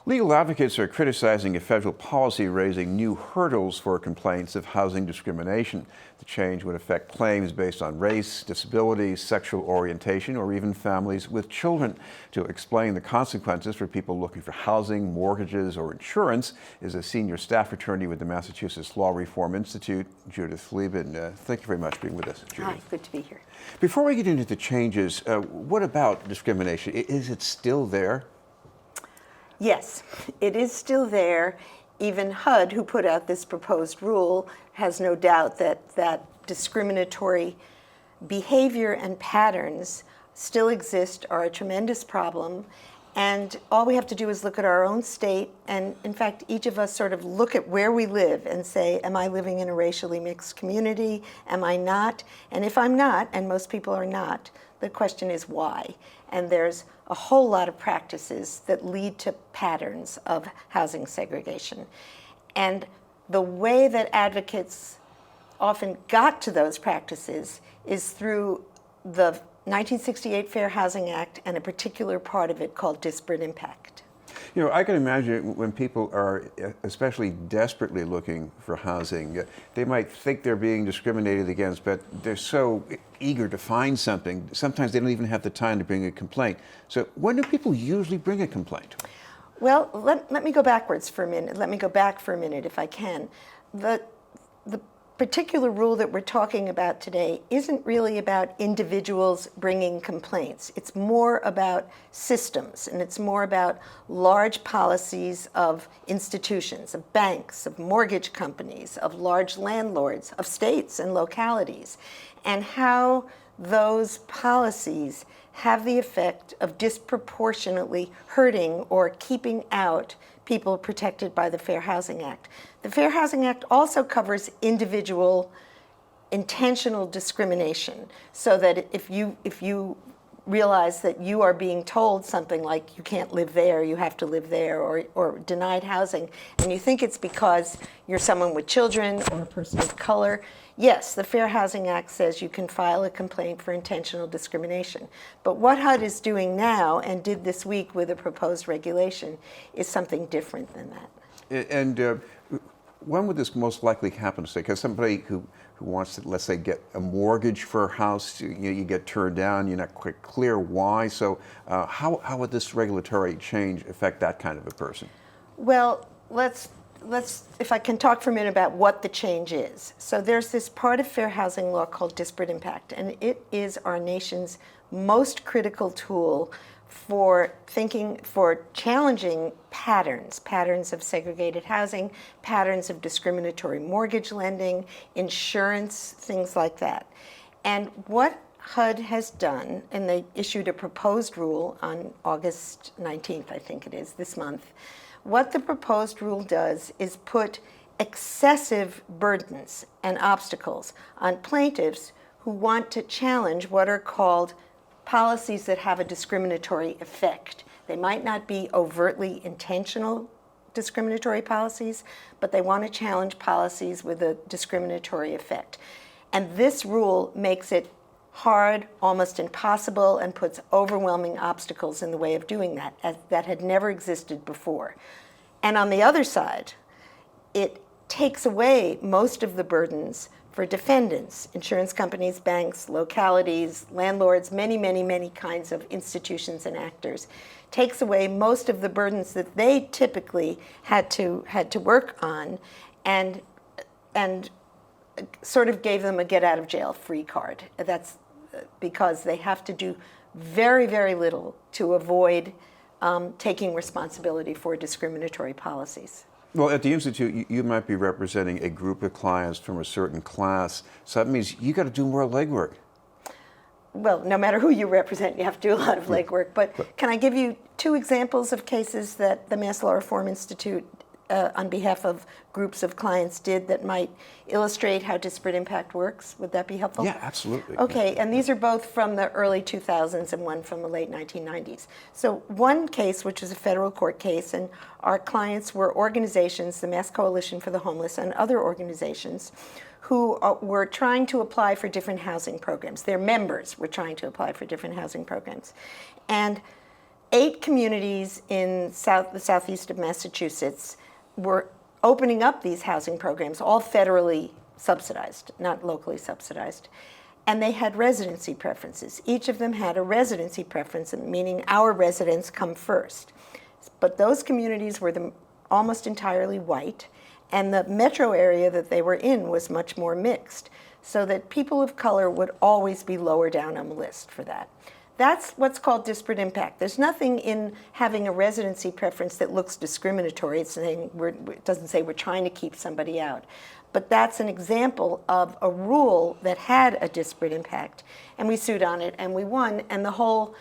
Legal advocates are criticizing a federal policy raising new hurdles for complaints of housing discrimination. The change would affect claims based on race, disability, sexual orientation, or even families with children. To explain the consequences for people looking for housing, mortgages, or insurance is a senior staff attorney with the Massachusetts Law Reform Institute, Judith Liben. Thank you very much for being with us, Judith. Hi, good to be here. Before we get into the changes, what about discrimination? Is it still there? Yes, it is still there. Even HUD, who put out this proposed rule, has no doubt that discriminatory behavior and patterns still exist, are a tremendous problem. And all we have to do is look at our own state, and in fact, each of us sort of look at where we live and say, am I living in a racially mixed community? Am I not? And if I'm not, and most people are not, the question is why? And there's a whole lot of practices that lead to patterns of housing segregation. And the way that advocates often got to those practices is through the 1968 Fair Housing Act and a particular part of it called Disparate Impact. You know, I can imagine when people are especially desperately looking for housing, they might think they're being discriminated against, but they're so eager to find something, sometimes they don't even have the time to bring a complaint. So when do people usually bring a complaint? Well, let me go backwards for a minute. Let me go back for a minute if I can. The particular rule that we're talking about today isn't really about individuals bringing complaints. It's more about systems, and it's more about large policies of institutions, of banks, of mortgage companies, of large landlords, of states and localities, and how those policies have the effect of disproportionately hurting or keeping out people protected by the Fair Housing Act. The Fair Housing Act also covers individual intentional discrimination, so that if you realize that you are being told something like you can't live there, you have to live there, or denied housing, and you think it's because you're someone with children or a person of color, yes, the Fair Housing Act says you can file a complaint for intentional discrimination. But what HUD is doing now, and did this week with a proposed regulation, is something different than that. And when would this most likely happen? Say, because somebody who wants to, let's say, get a mortgage for a house, you get turned down, you're not quite clear why. So how would this regulatory change affect that kind of a person? Well, let's, if I can talk for a minute about what the change is. So there's this part of fair housing law called disparate impact, and it is our nation's most critical tool for challenging patterns of segregated housing, patterns of discriminatory mortgage lending, insurance, things like that. And what HUD has done, and they issued a proposed rule on August 19th, I think it is, this month. What the proposed rule does is put excessive burdens and obstacles on plaintiffs who want to challenge what are called policies that have a discriminatory effect. They might not be overtly intentional discriminatory policies, but they want to challenge policies with a discriminatory effect. And this rule makes it hard, almost impossible, and puts overwhelming obstacles in the way of doing that, that had never existed before. And on the other side, it takes away most of the burdens for defendants, insurance companies, banks, localities, landlords, many kinds of institutions and actors. Takes away most of the burdens that they typically had to work on, and sort of gave them a get out of jail free card. That's because they have to do very little to avoid taking responsibility for discriminatory policies. Well, at the Institute, you might be representing a group of clients from a certain class, so that means you got to do more legwork. Well, no matter who you represent, you have to do a lot of legwork. But can I give you two examples of cases that the Mass Law Reform Institute, on behalf of groups of clients, did that might illustrate how disparate impact works? Would that be helpful? Yeah, absolutely. Okay, and these are both from the early 2000s and one from the late 1990s. So one case, which was a federal court case, and our clients were organizations, the Mass Coalition for the Homeless and other organizations, who were trying to apply for different housing programs. Their members were trying to apply for different housing programs. And 8 communities in the southeast of Massachusetts were opening up these housing programs, all federally subsidized, not locally subsidized. And they had residency preferences. Each of them had a residency preference, meaning our residents come first. But those communities were almost entirely white, and the metro area that they were in was much more mixed, so that people of color would always be lower down on the list for that. That's what's called disparate impact. There's nothing in having a residency preference that looks discriminatory. It doesn't say we're trying to keep somebody out. But that's an example of a rule that had a disparate impact. And we sued on it, and we won, and the whole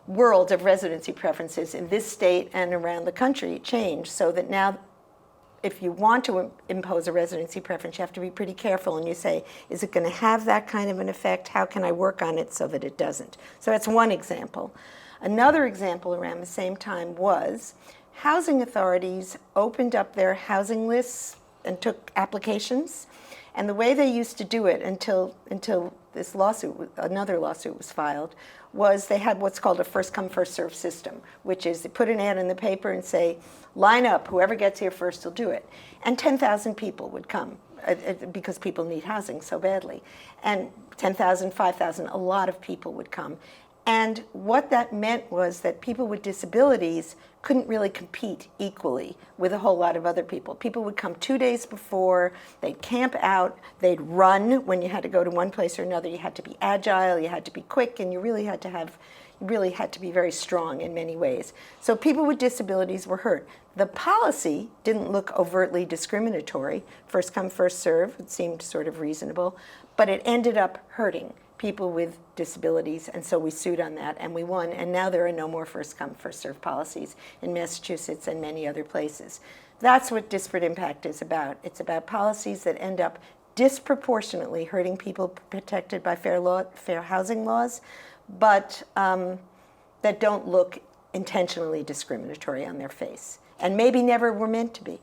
world of residency preferences in this state and around the country changed, so that now if you want to impose a residency preference, you have to be pretty careful, and you say, is it going to have that kind of an effect? How can I work on it so that it doesn't? So that's one example. Another example around the same time was housing authorities opened up their housing lists and took applications. And the way they used to do it until this lawsuit, another lawsuit was filed, was they had what's called a first come, first served system, which is they put an ad in the paper and say, line up, whoever gets here first will do it. And 10,000 people would come because people need housing so badly. And 10,000, 5,000, a lot of people would come. And what that meant was that people with disabilities couldn't really compete equally with a whole lot of other people. People would come 2 days before, they'd camp out, they'd run when you had to go to one place or another. You had to be agile, you had to be quick, and you really had to be very strong in many ways. So people with disabilities were hurt. The policy didn't look overtly discriminatory. First come, first serve, it seemed sort of reasonable, but it ended up hurting people with disabilities, and so we sued on that, and we won, and now there are no more first come, first served policies in Massachusetts and many other places. That's what disparate impact is about. It's about policies that end up disproportionately hurting people protected by fair housing laws, but that don't look intentionally discriminatory on their face, and maybe never were meant to be.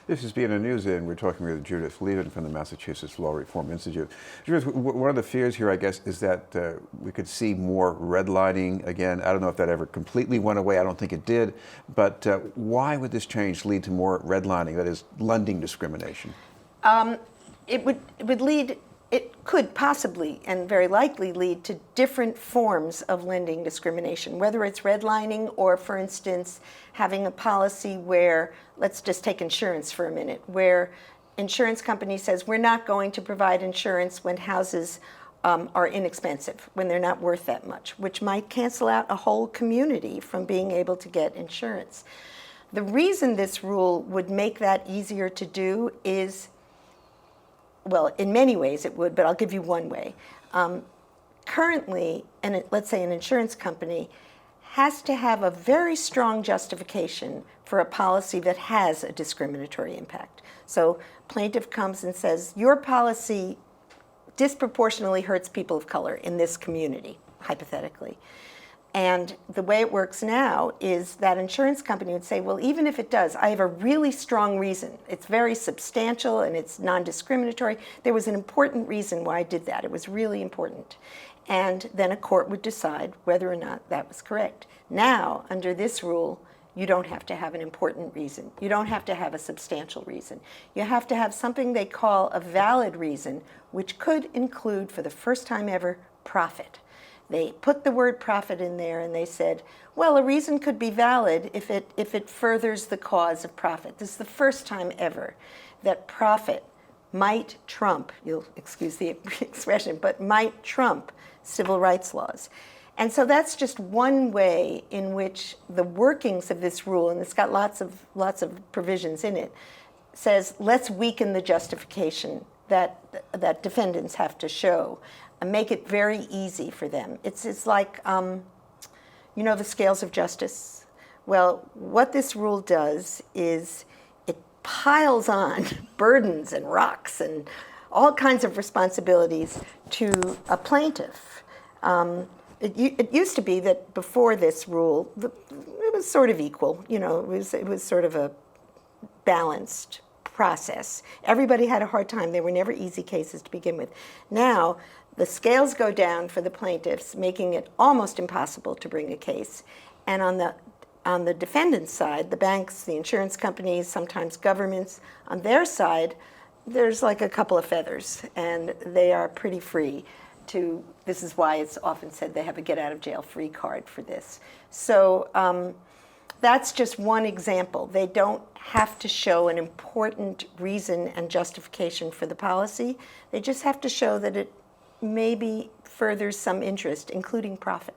This is BNN News, and we're talking with Judith Liben from the Massachusetts Law Reform Institute. Judith, one of the fears here, I guess, is that we could see more redlining again. I don't know if that ever completely went away. I don't think it did. But why would this change lead to more redlining, that is, lending discrimination? It could possibly and very likely lead to different forms of lending discrimination, whether it's redlining or, for instance, having a policy where, let's just take insurance for a minute, where insurance company says we're not going to provide insurance when houses are inexpensive, when they're not worth that much, which might cancel out a whole community from being able to get insurance. The reason this rule would make that easier to do is, well, in many ways it would, but I'll give you one way. Currently, let's say an insurance company has to have a very strong justification for a policy that has a discriminatory impact. So plaintiff comes and says, your policy disproportionately hurts people of color in this community, hypothetically. And the way it works now is that insurance company would say, well, even if it does, I have a really strong reason. It's very substantial and it's non-discriminatory. There was an important reason why I did that. It was really important. And then a court would decide whether or not that was correct. Now, under this rule, you don't have to have an important reason. You don't have to have a substantial reason. You have to have something they call a valid reason, which could include, for the first time ever, profit. They put the word profit in there and they said, well, a reason could be valid if it furthers the cause of profit. This is the first time ever that profit might trump, you'll excuse the expression, but might trump civil rights laws. And so that's just one way in which the workings of this rule, and it's got lots of provisions in it, says let's weaken the justification that defendants have to show and make it very easy for them. It's like, the scales of justice. Well, what this rule does is it piles on burdens and rocks and all kinds of responsibilities to a plaintiff. It used to be that before this rule, it was sort of equal. It was sort of a balanced process. Everybody had a hard time. They were never easy cases to begin with. Now, the scales go down for the plaintiffs, making it almost impossible to bring a case. And on the defendant's side, the banks, the insurance companies, sometimes governments, on their side, there's like a couple of feathers, and they are pretty free to, this is why it's often said they have a get out of jail free card for this. So that's just one example. They don't have to show an important reason and justification for the policy. They just have to show that it maybe furthers some interest, including profit.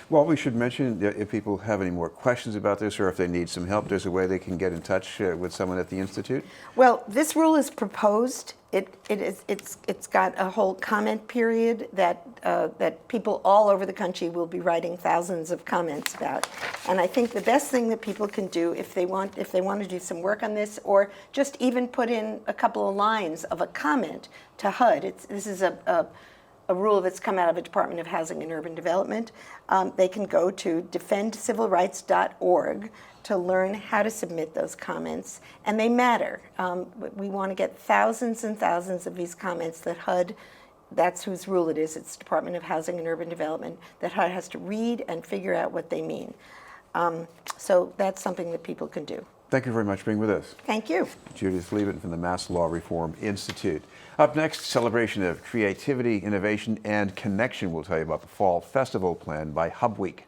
Well, we should mention that if people have any more questions about this or if they need some help, there's a way they can get in touch with someone at the Institute? Well, this rule is proposed. It's got a whole comment period that people all over the country will be writing thousands of comments about. And I think the best thing that people can do if they want to do some work on this, or just even put in a couple of lines of a comment to HUD. This is a rule that's come out of the Department of Housing and Urban Development. They can go to defendcivilrights.org to learn how to submit those comments, and they matter. We want to get thousands and thousands of these comments that HUD, that's whose rule it is, it's Department of Housing and Urban Development, that HUD has to read and figure out what they mean. So that's something that people can do. Thank you very much for being with us. Thank you. Judith Liben from the Mass Law Reform Institute. Up next, celebration of creativity, innovation, and connection. We'll tell you about the Fall Festival planned by Hub Week.